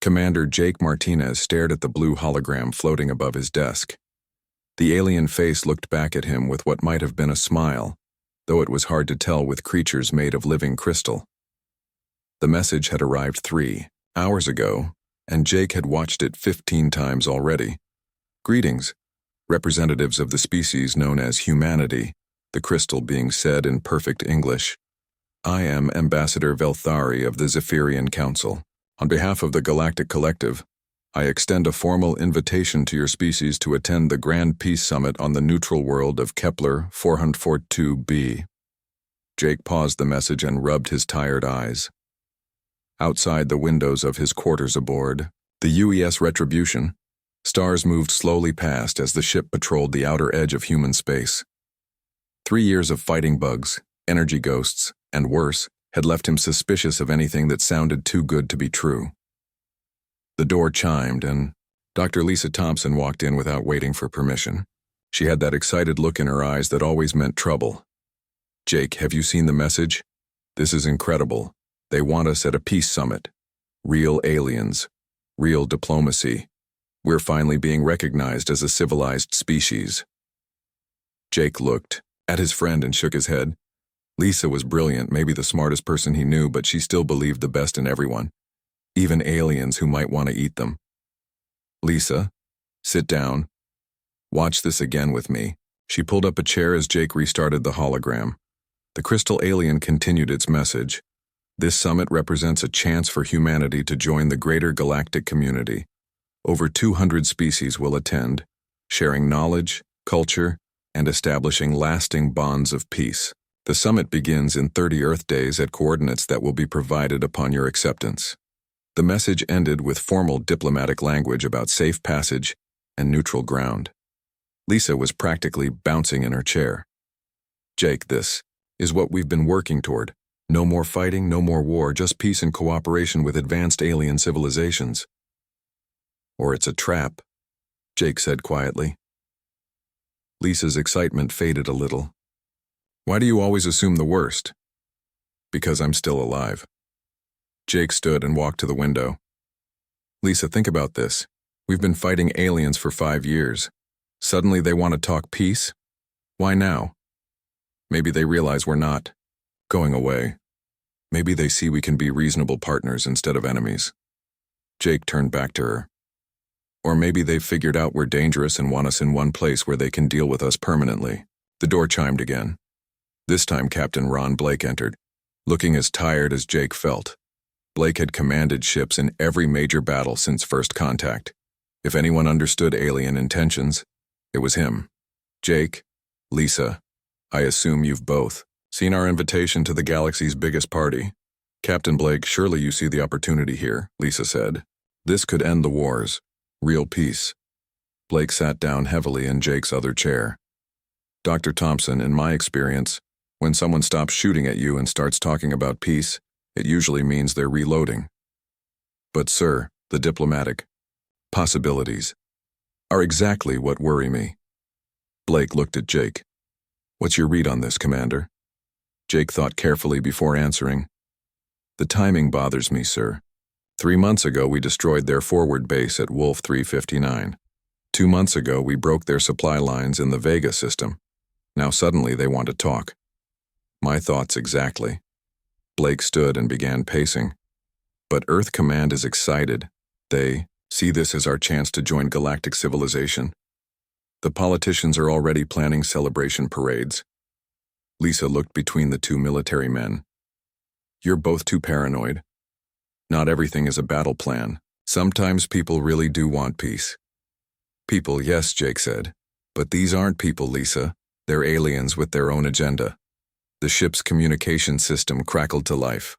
Commander Jake Martinez stared at the blue hologram floating above his desk. The alien face looked back at him with what might have been a smile, though it was hard to tell with creatures made of living crystal. The message had arrived 3 hours ago, and Jake had watched it 15 times already. Greetings, representatives of the species known as humanity, the crystal being said in perfect English. I am Ambassador Velthari of the Zephyrian Council. On behalf of the Galactic Collective, I extend a formal invitation to your species to attend the Grand Peace Summit on the neutral world of Kepler 442b. Jake paused the message and rubbed his tired eyes. Outside the windows of his quarters aboard the UES Retribution, stars moved slowly past as the ship patrolled the outer edge of human space. 3 years of fighting bugs, energy ghosts, and worse, had left him suspicious of anything that sounded too good to be true. The door chimed, and Dr. Lisa Thompson walked in without waiting for permission. She had that excited look in her eyes that always meant trouble. Jake, have you seen the message? This is incredible. They want us at a peace summit. Real aliens. Real diplomacy. We're finally being recognized as a civilized species. Jake looked at his friend and shook his head. Lisa was brilliant, maybe the smartest person he knew, but she still believed the best in everyone, even aliens who might want to eat them. Lisa, sit down. Watch this again with me. She pulled up a chair as Jake restarted the hologram. The crystal alien continued its message. This summit represents a chance for humanity to join the greater galactic community. Over 200 species will attend, sharing knowledge, culture, and establishing lasting bonds of peace. The summit begins in 30 Earth days at coordinates that will be provided upon your acceptance. The message ended with formal diplomatic language about safe passage and neutral ground. Lisa was practically bouncing in her chair. Jake, this is what we've been working toward. No more fighting, no more war, just peace and cooperation with advanced alien civilizations. Or it's a trap, Jake said quietly. Lisa's excitement faded a little. Why do you always assume the worst? Because I'm still alive. Jake stood and walked to the window. Lisa, think about this. We've been fighting aliens for 5 years. Suddenly they want to talk peace? Why now? Maybe they realize we're not going away. Maybe they see we can be reasonable partners instead of enemies. Jake turned back to her. Or maybe they've figured out we're dangerous and want us in one place where they can deal with us permanently. The door chimed again. This time Captain Ron Blake entered, looking as tired as Jake felt. Blake had commanded ships in every major battle since first contact. If anyone understood alien intentions, it was him. Jake, Lisa, I assume you've both seen our invitation to the galaxy's biggest party. Captain Blake, surely you see the opportunity here, Lisa said. This could end the wars. Real peace. Blake sat down heavily in Jake's other chair. Dr. Thompson, in my experience, when someone stops shooting at you and starts talking about peace, it usually means they're reloading. But sir, the diplomatic possibilities are exactly what worry me. Blake looked at Jake. What's your read on this, Commander? Jake thought carefully before answering. The timing bothers me, sir. 3 months ago we destroyed their forward base at Wolf 359. 2 months ago we broke their supply lines in the Vega system. Now suddenly they want to talk. My thoughts exactly. Blake stood and began pacing. But Earth Command is excited. They see this as our chance to join galactic civilization. The politicians are already planning celebration parades. Lisa looked between the 2 military men. You're both too paranoid. Not everything is a battle plan. Sometimes people really do want peace. People, yes, Jake said. But these aren't people, Lisa. They're aliens with their own agenda. The ship's communication system crackled to life.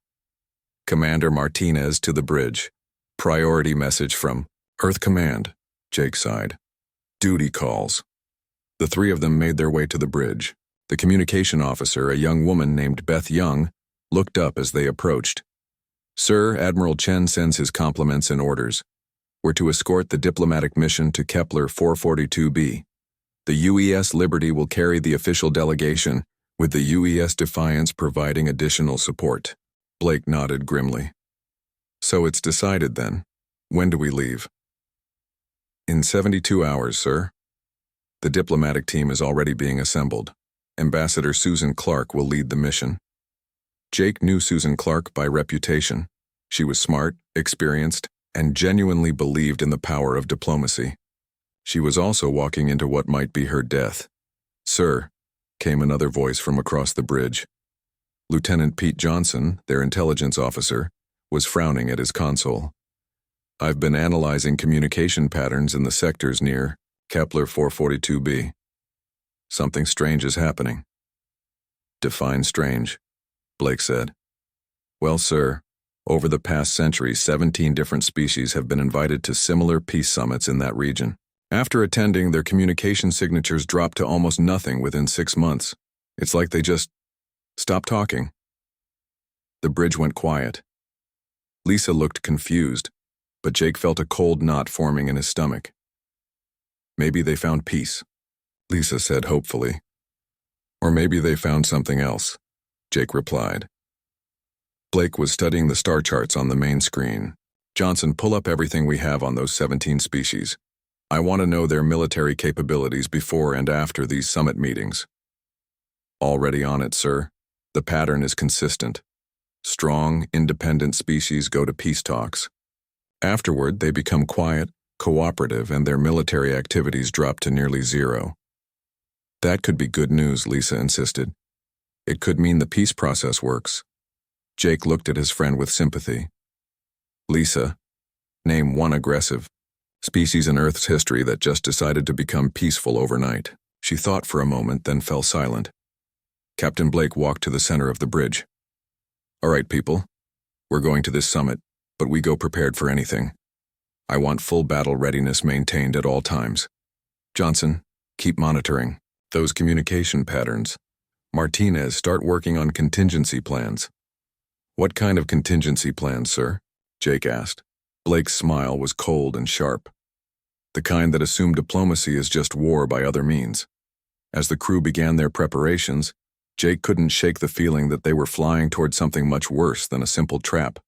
Commander Martinez to the bridge. Priority message from Earth Command, Jake sighed. Duty calls. The 3 of them made their way to the bridge. The communication officer, a young woman named Beth Young, looked up as they approached. Sir, Admiral Chen sends his compliments and orders. We're to escort the diplomatic mission to Kepler 442b. The UES Liberty will carry the official delegation, with the UES Defiance providing additional support. Blake nodded grimly. So it's decided then. When do we leave? In 72 hours, sir. The diplomatic team is already being assembled. Ambassador Susan Clark will lead the mission. Jake knew Susan Clark by reputation. She was smart, experienced, and genuinely believed in the power of diplomacy. She was also walking into what might be her death. Sir, came another voice from across the bridge. Lieutenant Pete Johnson, their intelligence officer, was frowning at his console. I've been analyzing communication patterns in the sectors near Kepler 442b. Something strange is happening. Define strange, Blake said. Well, sir, over the past century, 17 different species have been invited to similar peace summits in that region. After attending, their communication signatures dropped to almost nothing within 6 months. It's like they just stopped talking. The bridge went quiet. Lisa looked confused, but Jake felt a cold knot forming in his stomach. Maybe they found peace, Lisa said hopefully. Or maybe they found something else, Jake replied. Blake was studying the star charts on the main screen. Johnson, pull up everything we have on those 17 species. I want to know their military capabilities before and after these summit meetings. Already on it, sir. The pattern is consistent. Strong, independent species go to peace talks. Afterward, they become quiet, cooperative, and their military activities drop to nearly zero. That could be good news, Lisa insisted. It could mean the peace process works. Jake looked at his friend with sympathy. Lisa, name one aggressive species in Earth's history that just decided to become peaceful overnight. She thought for a moment, then fell silent. Captain Blake walked to the center of the bridge. All right, people. We're going to this summit, but we go prepared for anything. I want full battle readiness maintained at all times. Johnson, keep monitoring those communication patterns. Martinez, start working on contingency plans. What kind of contingency plans, sir? Jake asked. Blake's smile was cold and sharp. The kind that assumed diplomacy is just war by other means. As the crew began their preparations, Jake couldn't shake the feeling that they were flying toward something much worse than a simple trap.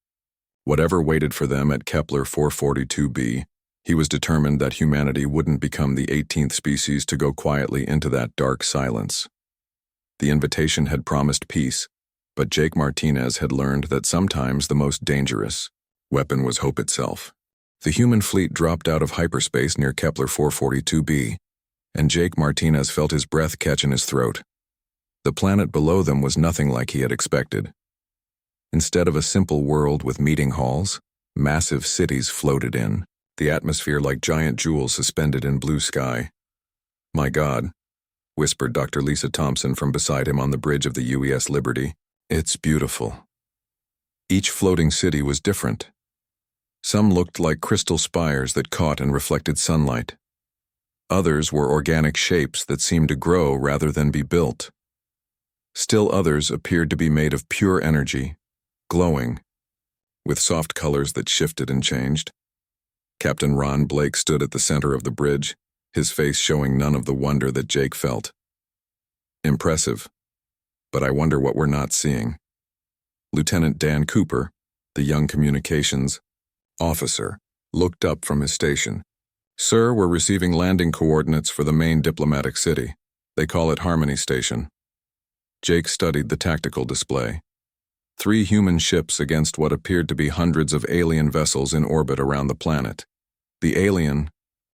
Whatever waited for them at Kepler 442b, he was determined that humanity wouldn't become the 18th species to go quietly into that dark silence. The invitation had promised peace, but Jake Martinez had learned that sometimes the most dangerous weapon was hope itself. The human fleet dropped out of hyperspace near Kepler 442b, and Jake Martinez felt his breath catch in his throat. The planet below them was nothing like he had expected. Instead of a simple world with meeting halls, massive cities floated in, the atmosphere like giant jewels suspended in blue sky. My God, whispered Dr. Lisa Thompson from beside him on the bridge of the UES Liberty. It's beautiful. Each floating city was different. Some looked like crystal spires that caught and reflected sunlight. Others were organic shapes that seemed to grow rather than be built. Still others appeared to be made of pure energy, glowing, with soft colors that shifted and changed. Captain Ron Blake stood at the center of the bridge, his face showing none of the wonder that Jake felt. Impressive, but I wonder what we're not seeing. Lieutenant Dan Cooper, the young communications officer, looked up from his station. Sir, we're receiving landing coordinates for the main diplomatic city. They call it Harmony Station. Jake studied the tactical display. 3 human ships against what appeared to be hundreds of alien vessels in orbit around the planet. The alien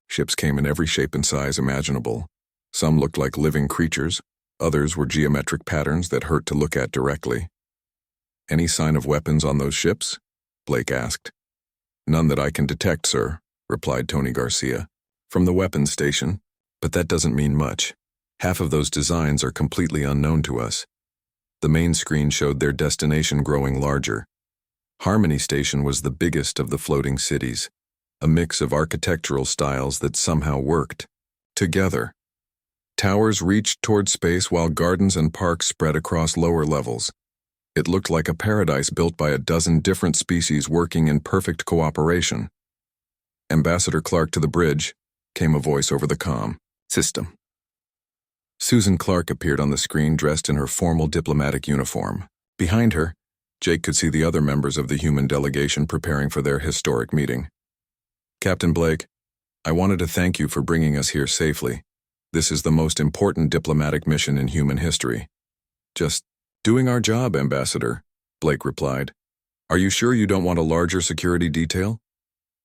ships came in every shape and size imaginable. Some looked like living creatures, others were geometric patterns that hurt to look at directly. Any sign of weapons on those ships? Blake asked. None that I can detect, sir, replied Tony Garcia, from the weapons station, but that doesn't mean much. Half of those designs are completely unknown to us. The main screen showed their destination growing larger. Harmony Station was the biggest of the floating cities, a mix of architectural styles that somehow worked together. Towers reached toward space while gardens and parks spread across lower levels. It looked like a paradise built by a dozen different species working in perfect cooperation. Ambassador Clark to the bridge, came a voice over the comm system. Susan Clark appeared on the screen dressed in her formal diplomatic uniform. Behind her, Jake could see the other members of the human delegation preparing for their historic meeting. Captain Blake, I wanted to thank you for bringing us here safely. This is the most important diplomatic mission in human history. Just doing our job, Ambassador, Blake replied. Are you sure you don't want a larger security detail?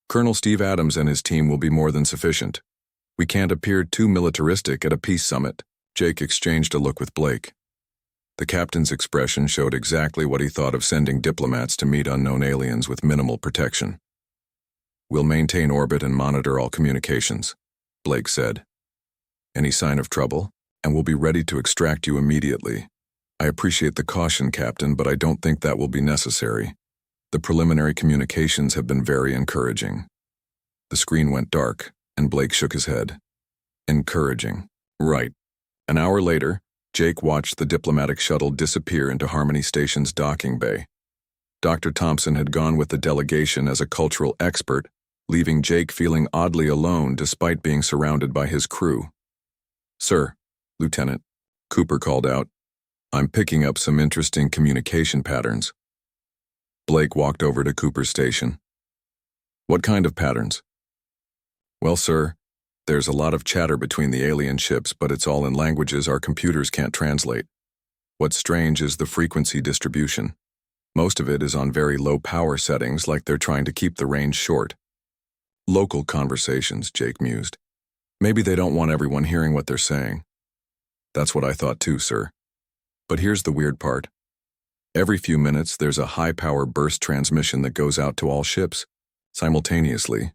Colonel Steve Adams and his team will be more than sufficient. We can't appear too militaristic at a peace summit. Jake exchanged a look with Blake. The captain's expression showed exactly what he thought of sending diplomats to meet unknown aliens with minimal protection. We'll maintain orbit and monitor all communications, Blake said. Any sign of trouble, and we'll be ready to extract you immediately. I appreciate the caution, Captain, but I don't think that will be necessary. The preliminary communications have been very encouraging. The screen went dark, and Blake shook his head. Encouraging. Right. An hour later, Jake watched the diplomatic shuttle disappear into Harmony Station's docking bay. Dr. Thompson had gone with the delegation as a cultural expert, leaving Jake feeling oddly alone despite being surrounded by his crew. Sir, Lieutenant, Cooper called out, I'm picking up some interesting communication patterns. Blake walked over to Cooper's station. What kind of patterns? Well, sir, there's a lot of chatter between the alien ships, but it's all in languages our computers can't translate. What's strange is the frequency distribution. Most of it is on very low power settings, like they're trying to keep the range short. Local conversations, Jake mused. Maybe they don't want everyone hearing what they're saying. That's what I thought too, sir. But here's the weird part. Every few minutes, there's a high-power burst transmission that goes out to all ships, simultaneously.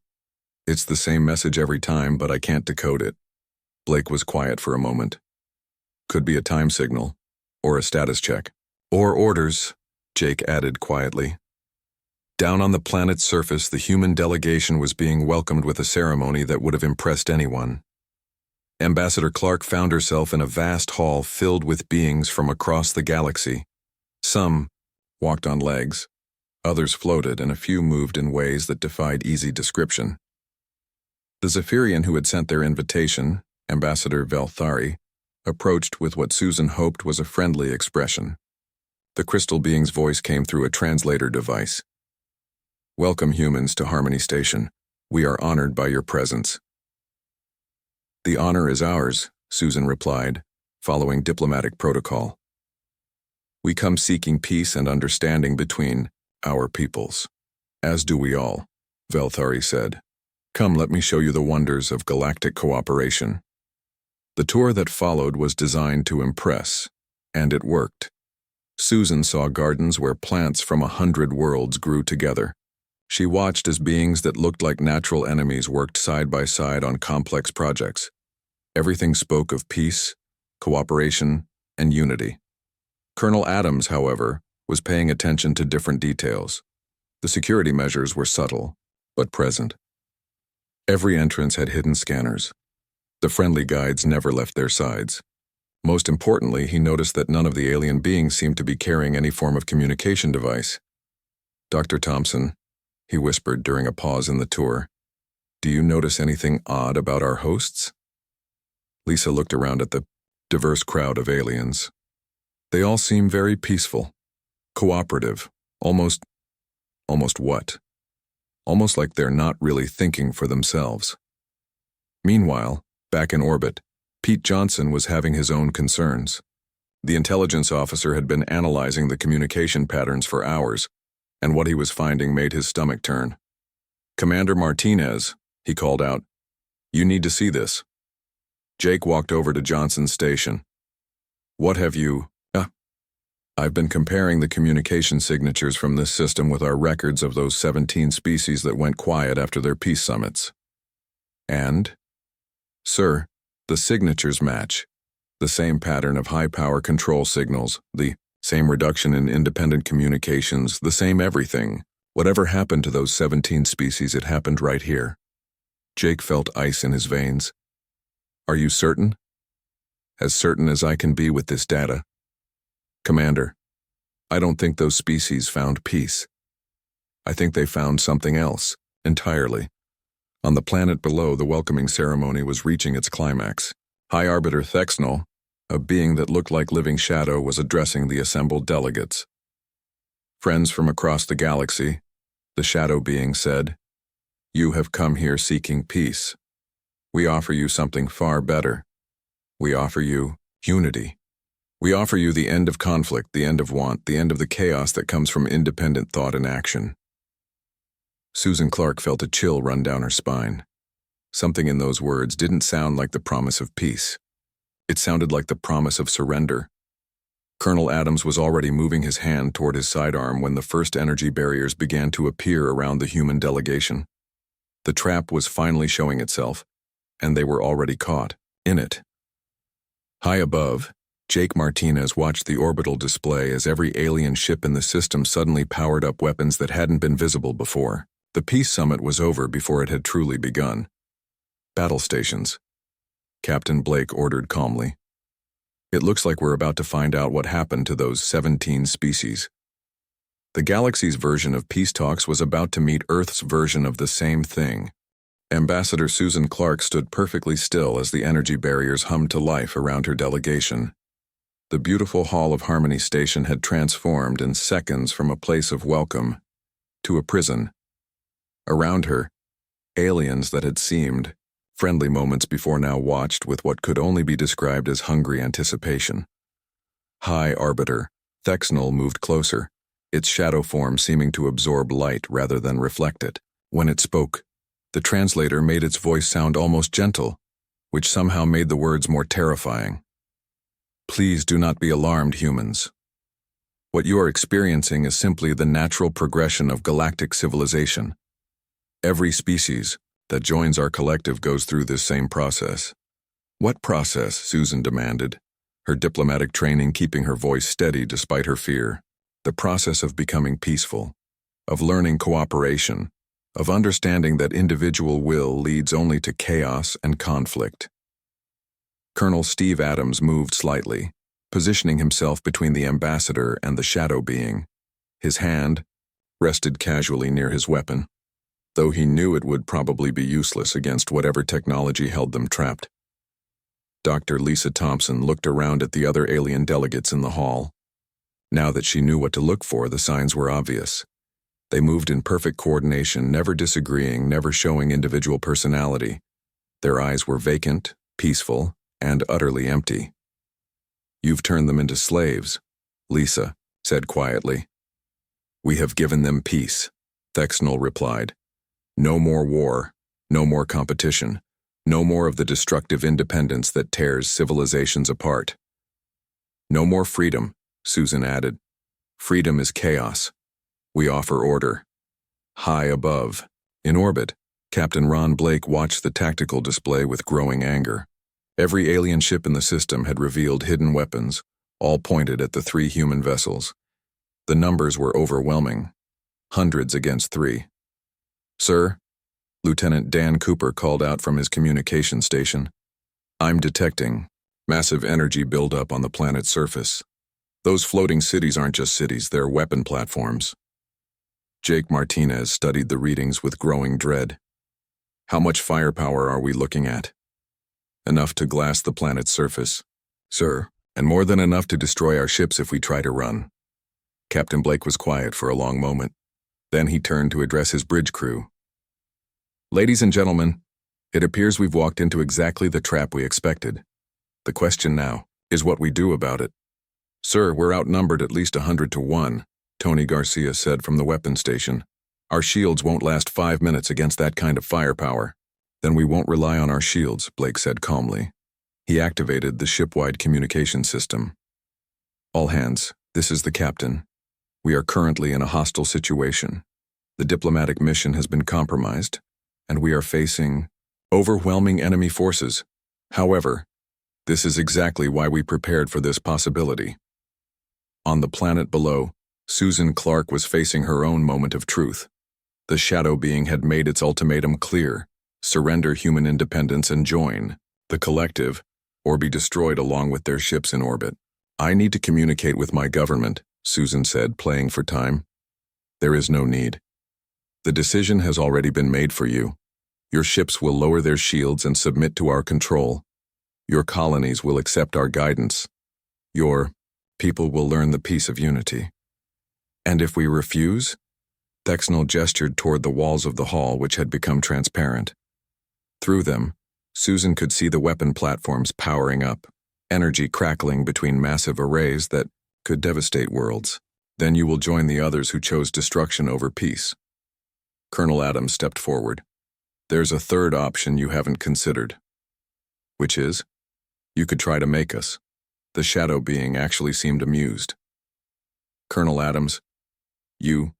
It's the same message every time, but I can't decode it. Blake was quiet for a moment. Could be a time signal, or a status check. Or orders, Jake added quietly. Down on the planet's surface, the human delegation was being welcomed with a ceremony that would have impressed anyone. Ambassador Clark found herself in a vast hall filled with beings from across the galaxy. Some walked on legs, others floated, and a few moved in ways that defied easy description. The Zephyrian who had sent their invitation, Ambassador Velthari, approached with what Susan hoped was a friendly expression. The crystal being's voice came through a translator device. Welcome, humans, to Harmony Station. We are honored by your presence. The honor is ours, Susan replied, following diplomatic protocol. We come seeking peace and understanding between our peoples. As do we all, Velthari said. Come, let me show you the wonders of galactic cooperation. The tour that followed was designed to impress, and it worked. Susan saw gardens where plants from 100 worlds grew together. She watched as beings that looked like natural enemies worked side by side on complex projects. Everything spoke of peace, cooperation, and unity. Colonel Adams, however, was paying attention to different details. The security measures were subtle, but present. Every entrance had hidden scanners. The friendly guides never left their sides. Most importantly, he noticed that none of the alien beings seemed to be carrying any form of communication device. Dr. Thompson, he whispered during a pause in the tour, do you notice anything odd about our hosts? Lisa looked around at the diverse crowd of aliens. They all seem very peaceful, cooperative, almost what? Almost like they're not really thinking for themselves. Meanwhile, back in orbit, Pete Johnson was having his own concerns. The intelligence officer had been analyzing the communication patterns for hours, and what he was finding made his stomach turn. Commander Martinez, he called out, you need to see this. Jake walked over to Johnson's station. What have you... I've been comparing the communication signatures from this system with our records of those 17 species that went quiet after their peace summits. And? Sir, the signatures match. The same pattern of high-power control signals, the same reduction in independent communications, the same everything. Whatever happened to those 17 species, it happened right here. Jake felt ice in his veins. Are you certain? As certain as I can be with this data. Commander, I don't think those species found peace. I think they found something else, entirely. On the planet below, the welcoming ceremony was reaching its climax. High Arbiter Thexnel, a being that looked like living shadow, was addressing the assembled delegates. Friends from across the galaxy, the shadow being said, You have come here seeking peace. We offer you something far better. We offer you unity. We offer you the end of conflict, the end of want, the end of the chaos that comes from independent thought and action. Susan Clark felt a chill run down her spine. Something in those words didn't sound like the promise of peace. It sounded like the promise of surrender. Colonel Adams was already moving his hand toward his sidearm when the first energy barriers began to appear around the human delegation. The trap was finally showing itself, and they were already caught in it. High above, Jake Martinez watched the orbital display as every alien ship in the system suddenly powered up weapons that hadn't been visible before. The peace summit was over before it had truly begun. Battle stations. Captain Blake ordered calmly. It looks like we're about to find out what happened to those 17 species. The galaxy's version of peace talks was about to meet Earth's version of the same thing. Ambassador Susan Clark stood perfectly still as the energy barriers hummed to life around her delegation. The beautiful Hall of Harmony Station had transformed in seconds from a place of welcome to a prison. Around her, aliens that had seemed friendly moments before now watched with what could only be described as hungry anticipation. High Arbiter Thexnel moved closer, its shadow form seeming to absorb light rather than reflect it. When it spoke, the translator made its voice sound almost gentle, which somehow made the words more terrifying. Please do not be alarmed, humans. What you are experiencing is simply the natural progression of galactic civilization. Every species that joins our collective goes through this same process. What process? Susan demanded, her diplomatic training keeping her voice steady despite her fear. The process of becoming peaceful, of learning cooperation, of understanding that individual will leads only to chaos and conflict. Colonel Steve Adams moved slightly, positioning himself between the ambassador and the shadow being. His hand rested casually near his weapon, though he knew it would probably be useless against whatever technology held them trapped. Dr. Lisa Thompson looked around at the other alien delegates in the hall. Now that she knew what to look for, the signs were obvious. They moved in perfect coordination, never disagreeing, never showing individual personality. Their eyes were vacant, peaceful, and utterly empty. You've turned them into slaves, Lisa said quietly. We have given them peace, Thexnel replied. No more war, no more competition, no more of the destructive independence that tears civilizations apart. No more freedom, Susan added. Freedom is chaos. We offer order. High above, in orbit, Captain Ron Blake watched the tactical display with growing anger. Every alien ship in the system had revealed hidden weapons, all pointed at the 3 human vessels. The numbers were overwhelming, hundreds against 3. Sir, Lieutenant Dan Cooper called out from his communication station. I'm detecting massive energy buildup on the planet's surface. Those floating cities aren't just cities, they're weapon platforms. Jake Martinez studied the readings with growing dread. How much firepower are we looking at? Enough to glass the planet's surface, sir, and more than enough to destroy our ships if we try to run. Captain Blake was quiet for a long moment. Then he turned to address his bridge crew. Ladies and gentlemen, it appears we've walked into exactly the trap we expected. The question now is what we do about it. Sir, we're outnumbered at least 100 to 1, Tony Garcia said from the weapon station. Our shields won't last 5 minutes against that kind of firepower. Then we won't rely on our shields, Blake said calmly. He activated the ship-wide communication system. All hands, this is the captain. We are currently in a hostile situation. The diplomatic mission has been compromised, and we are facing overwhelming enemy forces. However, this is exactly why we prepared for this possibility. On the planet below, Susan Clark was facing her own moment of truth. The shadow being had made its ultimatum clear: surrender human independence and join the collective, or be destroyed along with their ships in orbit. I need to communicate with my government, Susan said, playing for time. There is no need. The decision has already been made for you. Your ships will lower their shields and submit to our control. Your colonies will accept our guidance. Your people will learn the peace of unity. And if we refuse, Thexnell gestured toward the walls of the hall, which had become transparent. Through them, Susan could see the weapon platforms powering up, energy crackling between massive arrays that could devastate worlds. Then you will join the others who chose destruction over peace. Colonel Adams stepped forward. There's a third option you haven't considered. Which is? You could try to make us. The shadow being actually seemed amused. Colonel Adams, you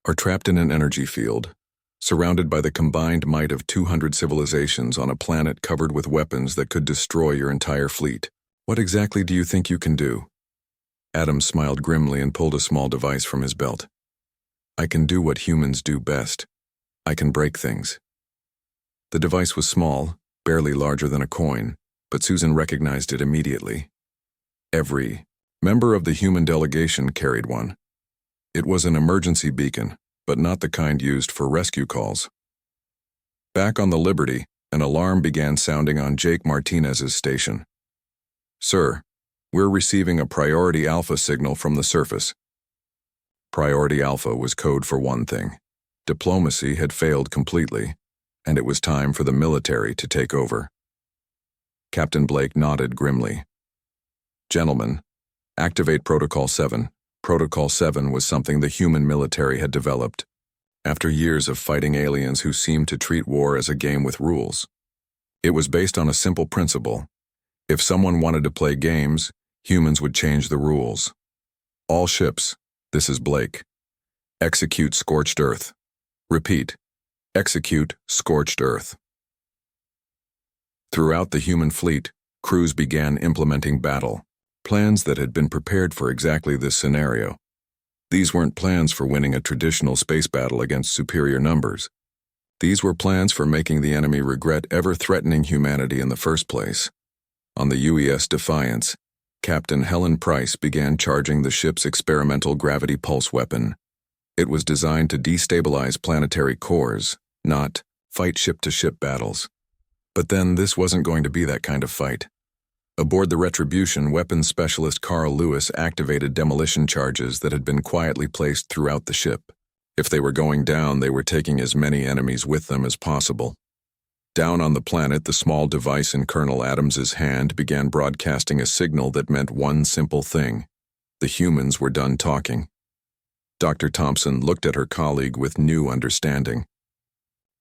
are trapped in an energy field, surrounded by the combined might of 200 civilizations on a planet covered with weapons that could destroy your entire fleet. What exactly do you think you can do? Adams smiled grimly and pulled a small device from his belt. I can do what humans do best. I can break things. The device was small, barely larger than a coin, but Susan recognized it immediately. Every member of the human delegation carried one. It was an emergency beacon, but not the kind used for rescue calls. Back on the Liberty, an alarm began sounding on Jake Martinez's station. Sir, we're receiving a Priority Alpha signal from the surface. Priority Alpha was code for one thing. Diplomacy had failed completely, and it was time for the military to take over. Captain Blake nodded grimly. Gentlemen, activate Protocol 7. Protocol 7 was something the human military had developed, after years of fighting aliens who seemed to treat war as a game with rules. It was based on a simple principle. If someone wanted to play games, humans would change the rules. All ships, this is Blake. Execute Scorched Earth. Repeat, execute Scorched Earth. Throughout the human fleet, crews began implementing battle plans that had been prepared for exactly this scenario. These weren't plans for winning a traditional space battle against superior numbers. These were plans for making the enemy regret ever threatening humanity in the first place. On the UES Defiance, Captain Helen Price began charging the ship's experimental gravity pulse weapon. It was designed to destabilize planetary cores, not fight ship-to-ship battles. But then this wasn't going to be that kind of fight. Aboard the Retribution, weapons specialist Carl Lewis activated demolition charges that had been quietly placed throughout the ship. If they were going down, they were taking as many enemies with them as possible. Down on the planet, the small device in Colonel Adams's hand began broadcasting a signal that meant one simple thing. The humans were done talking. Dr. Thompson looked at her colleague with new understanding.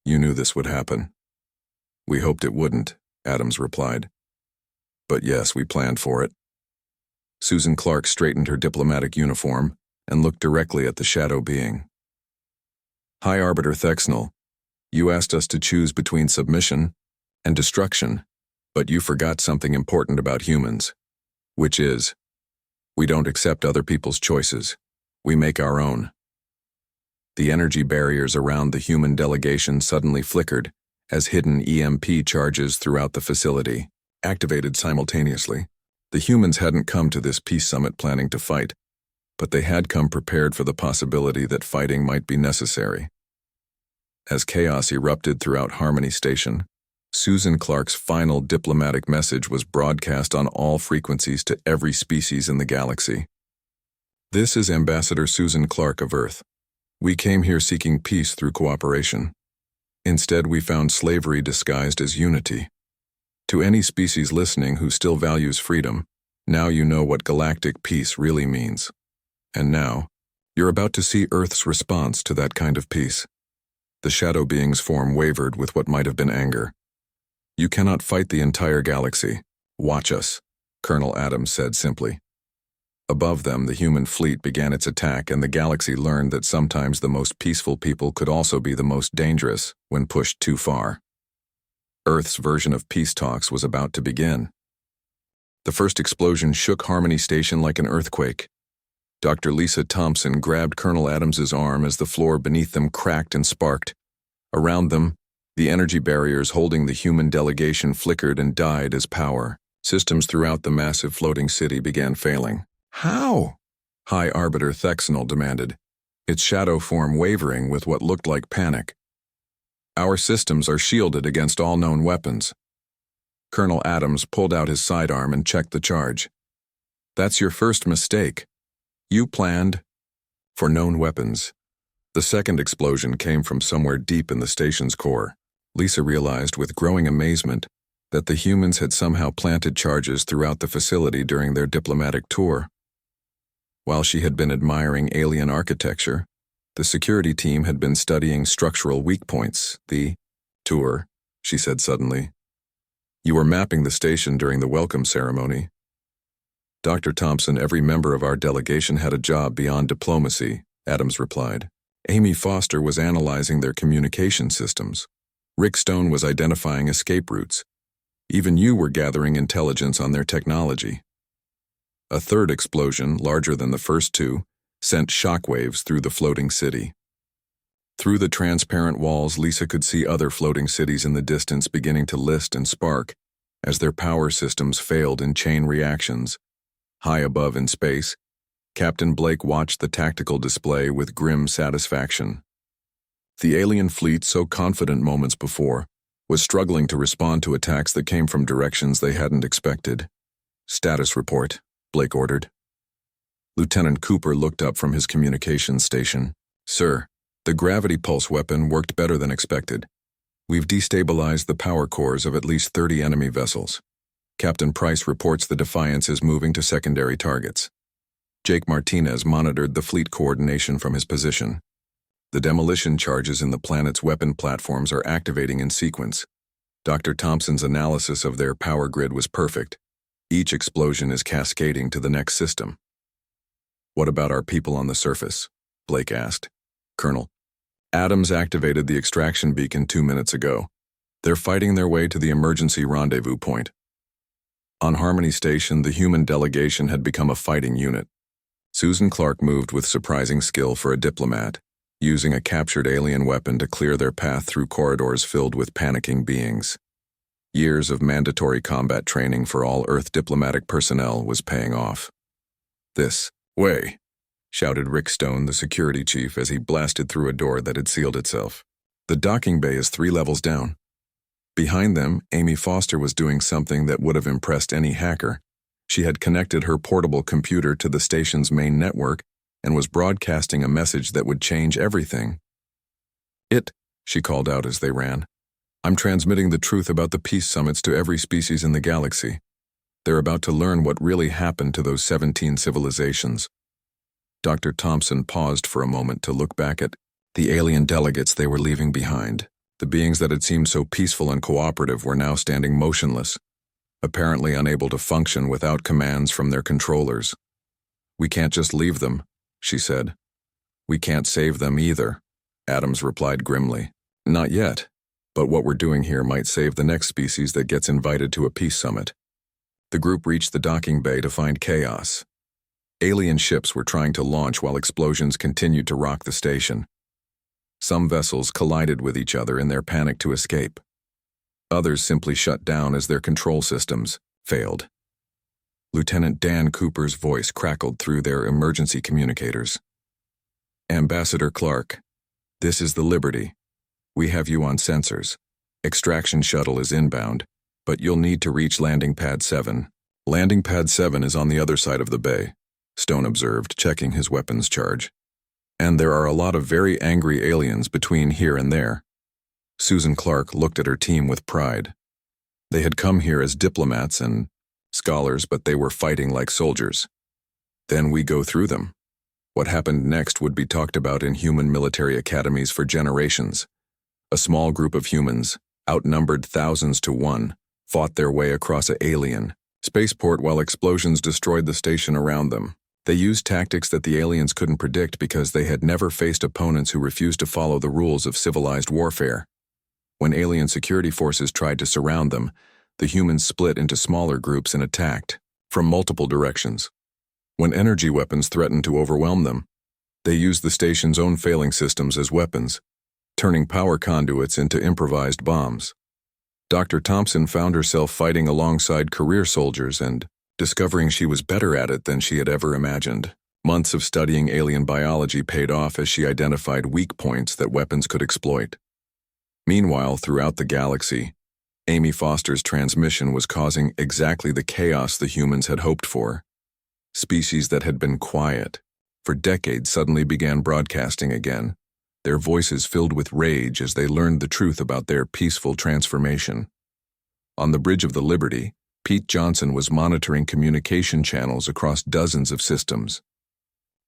You knew this would happen. We hoped it wouldn't, Adams replied. But yes, we planned for it. Susan Clark straightened her diplomatic uniform and looked directly at the shadow being. High Arbiter Thexnell, you asked us to choose between submission and destruction, but you forgot something important about humans, which is, we don't accept other people's choices. We make our own. The energy barriers around the human delegation suddenly flickered as hidden EMP charges throughout the facility activated simultaneously. The humans hadn't come to this peace summit planning to fight, but they had come prepared for the possibility that fighting might be necessary. As chaos erupted throughout Harmony Station, Susan Clark's final diplomatic message was broadcast on all frequencies to every species in the galaxy. This is Ambassador Susan Clark of Earth. We came here seeking peace through cooperation. Instead, we found slavery disguised as unity. To any species listening who still values freedom, now you know what galactic peace really means. And now, you're about to see Earth's response to that kind of peace. The shadow being's form wavered with what might have been anger. You cannot fight the entire galaxy. Watch us, Colonel Adams said simply. Above them, the human fleet began its attack, and the galaxy learned that sometimes the most peaceful people could also be the most dangerous when pushed too far. Earth's version of peace talks was about to begin. The first explosion shook Harmony Station like an earthquake. Dr. Lisa Thompson grabbed Colonel Adams's arm as the floor beneath them cracked and sparked. Around them, the energy barriers holding the human delegation flickered and died as power. Systems throughout the massive floating city began failing. How? High Arbiter Thexnell demanded, its shadow form wavering with what looked like panic. Our systems are shielded against all known weapons. Colonel Adams pulled out his sidearm and checked the charge. That's your first mistake. You planned for known weapons. The second explosion came from somewhere deep in the station's core. Lisa realized with growing amazement that the humans had somehow planted charges throughout the facility during their diplomatic tour. While she had been admiring alien architecture, the security team had been studying structural weak points. The tour, she said suddenly. You were mapping the station during the welcome ceremony. Dr. Thompson, every member of our delegation had a job beyond diplomacy, Adams replied. Amy Foster was analyzing their communication systems. Rick Stone was identifying escape routes. Even you were gathering intelligence on their technology. A third explosion, larger than the first two, sent shockwaves through the floating city. Through the transparent walls, Lisa could see other floating cities in the distance beginning to list and spark as their power systems failed in chain reactions. High above in space, Captain Blake watched the tactical display with grim satisfaction. The alien fleet, so confident moments before, was struggling to respond to attacks that came from directions they hadn't expected. Status report, Blake ordered. Lieutenant Cooper looked up from his communications station. Sir, the gravity pulse weapon worked better than expected. We've destabilized the power cores of at least 30 enemy vessels. Captain Price reports the Defiance is moving to secondary targets. Jake Martinez monitored the fleet coordination from his position. The demolition charges in the planet's weapon platforms are activating in sequence. Dr. Thompson's analysis of their power grid was perfect. Each explosion is cascading to the next system. What about our people on the surface? Blake asked. Colonel, Adams activated the extraction beacon 2 minutes ago. They're fighting their way to the emergency rendezvous point. On Harmony Station, the human delegation had become a fighting unit. Susan Clark moved with surprising skill for a diplomat, using a captured alien weapon to clear their path through corridors filled with panicking beings. Years of mandatory combat training for all Earth diplomatic personnel was paying off. This way, shouted Rick Stone, the security chief, as he blasted through a door that had sealed itself. The docking bay is 3 levels down. Behind them, Amy Foster was doing something that would have impressed any hacker. She had connected her portable computer to the station's main network and was broadcasting a message that would change everything. She called out as they ran. I'm transmitting the truth about the peace summits to every species in the galaxy. They're about to learn what really happened to those 17 civilizations. Dr. Thompson paused for a moment to look back at the alien delegates they were leaving behind. The beings that had seemed so peaceful and cooperative were now standing motionless, apparently unable to function without commands from their controllers. We can't just leave them, she said. We can't save them either, Adams replied grimly. Not yet, but what we're doing here might save the next species that gets invited to a peace summit. The group reached the docking bay to find chaos. Alien ships were trying to launch while explosions continued to rock the station. Some vessels collided with each other in their panic to escape. Others simply shut down as their control systems failed. Lieutenant Dan Cooper's voice crackled through their emergency communicators. Ambassador Clark, this is the Liberty. We have you on sensors. Extraction shuttle is inbound, but you'll need to reach Landing Pad 7. Landing Pad 7 is on the other side of the bay, Stone observed, checking his weapons charge. And there are a lot of very angry aliens between here and there. Susan Clark looked at her team with pride. They had come here as diplomats and scholars, but they were fighting like soldiers. Then we go through them. What happened next would be talked about in human military academies for generations. A small group of humans, outnumbered thousands to 1, fought their way across an alien spaceport while explosions destroyed the station around them. They used tactics that the aliens couldn't predict because they had never faced opponents who refused to follow the rules of civilized warfare. When alien security forces tried to surround them, the humans split into smaller groups and attacked from multiple directions. When energy weapons threatened to overwhelm them, they used the station's own failing systems as weapons, turning power conduits into improvised bombs. Dr. Thompson found herself fighting alongside career soldiers and discovering she was better at it than she had ever imagined. Months of studying alien biology paid off as she identified weak points that weapons could exploit. Meanwhile, throughout the galaxy, Amy Foster's transmission was causing exactly the chaos the humans had hoped for. Species that had been quiet for decades suddenly began broadcasting again, their voices filled with rage as they learned the truth about their peaceful transformation. On the bridge of the Liberty, Pete Johnson was monitoring communication channels across dozens of systems.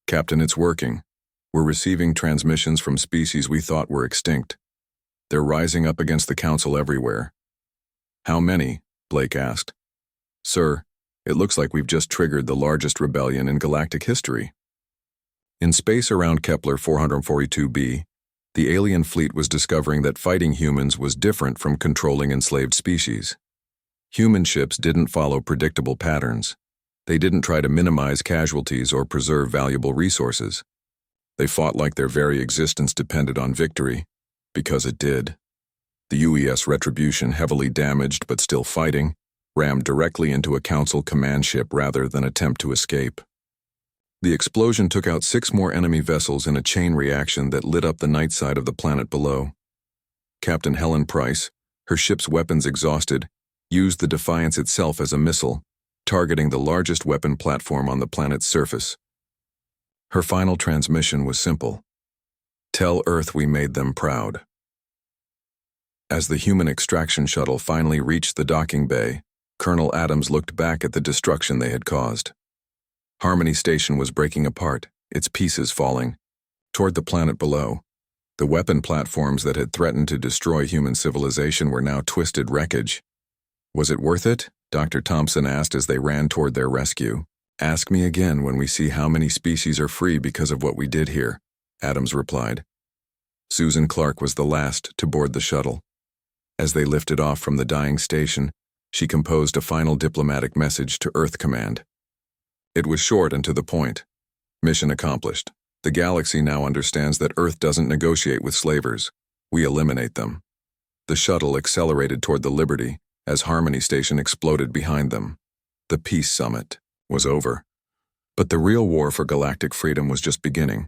"Captain, it's working. We're receiving transmissions from species we thought were extinct. They're rising up against the Council everywhere." "How many?" Blake asked. "Sir, it looks like we've just triggered the largest rebellion in galactic history." In space around Kepler 442b, the alien fleet was discovering that fighting humans was different from controlling enslaved species. Human ships didn't follow predictable patterns. They didn't try to minimize casualties or preserve valuable resources. They fought like their very existence depended on victory, because it did. The UES Retribution, heavily damaged but still fighting, rammed directly into a Council command ship rather than attempt to escape. The explosion took out 6 more enemy vessels in a chain reaction that lit up the night side of the planet below. Captain Helen Price, her ship's weapons exhausted, used the Defiance itself as a missile, targeting the largest weapon platform on the planet's surface. Her final transmission was simple: "Tell Earth we made them proud." As the human extraction shuttle finally reached the docking bay, Colonel Adams looked back at the destruction they had caused. Harmony Station was breaking apart, its pieces falling. Toward the planet below, the weapon platforms that had threatened to destroy human civilization were now twisted wreckage. "Was it worth it?" Dr. Thompson asked as they ran toward their rescue. "Ask me again when we see how many species are free because of what we did here," Adams replied. Susan Clark was the last to board the shuttle. As they lifted off from the dying station, she composed a final diplomatic message to Earth Command. It was short and to the point. "Mission accomplished. The galaxy now understands that Earth doesn't negotiate with slavers. We eliminate them." The shuttle accelerated toward the Liberty as Harmony Station exploded behind them. The peace summit was over. But the real war for galactic freedom was just beginning.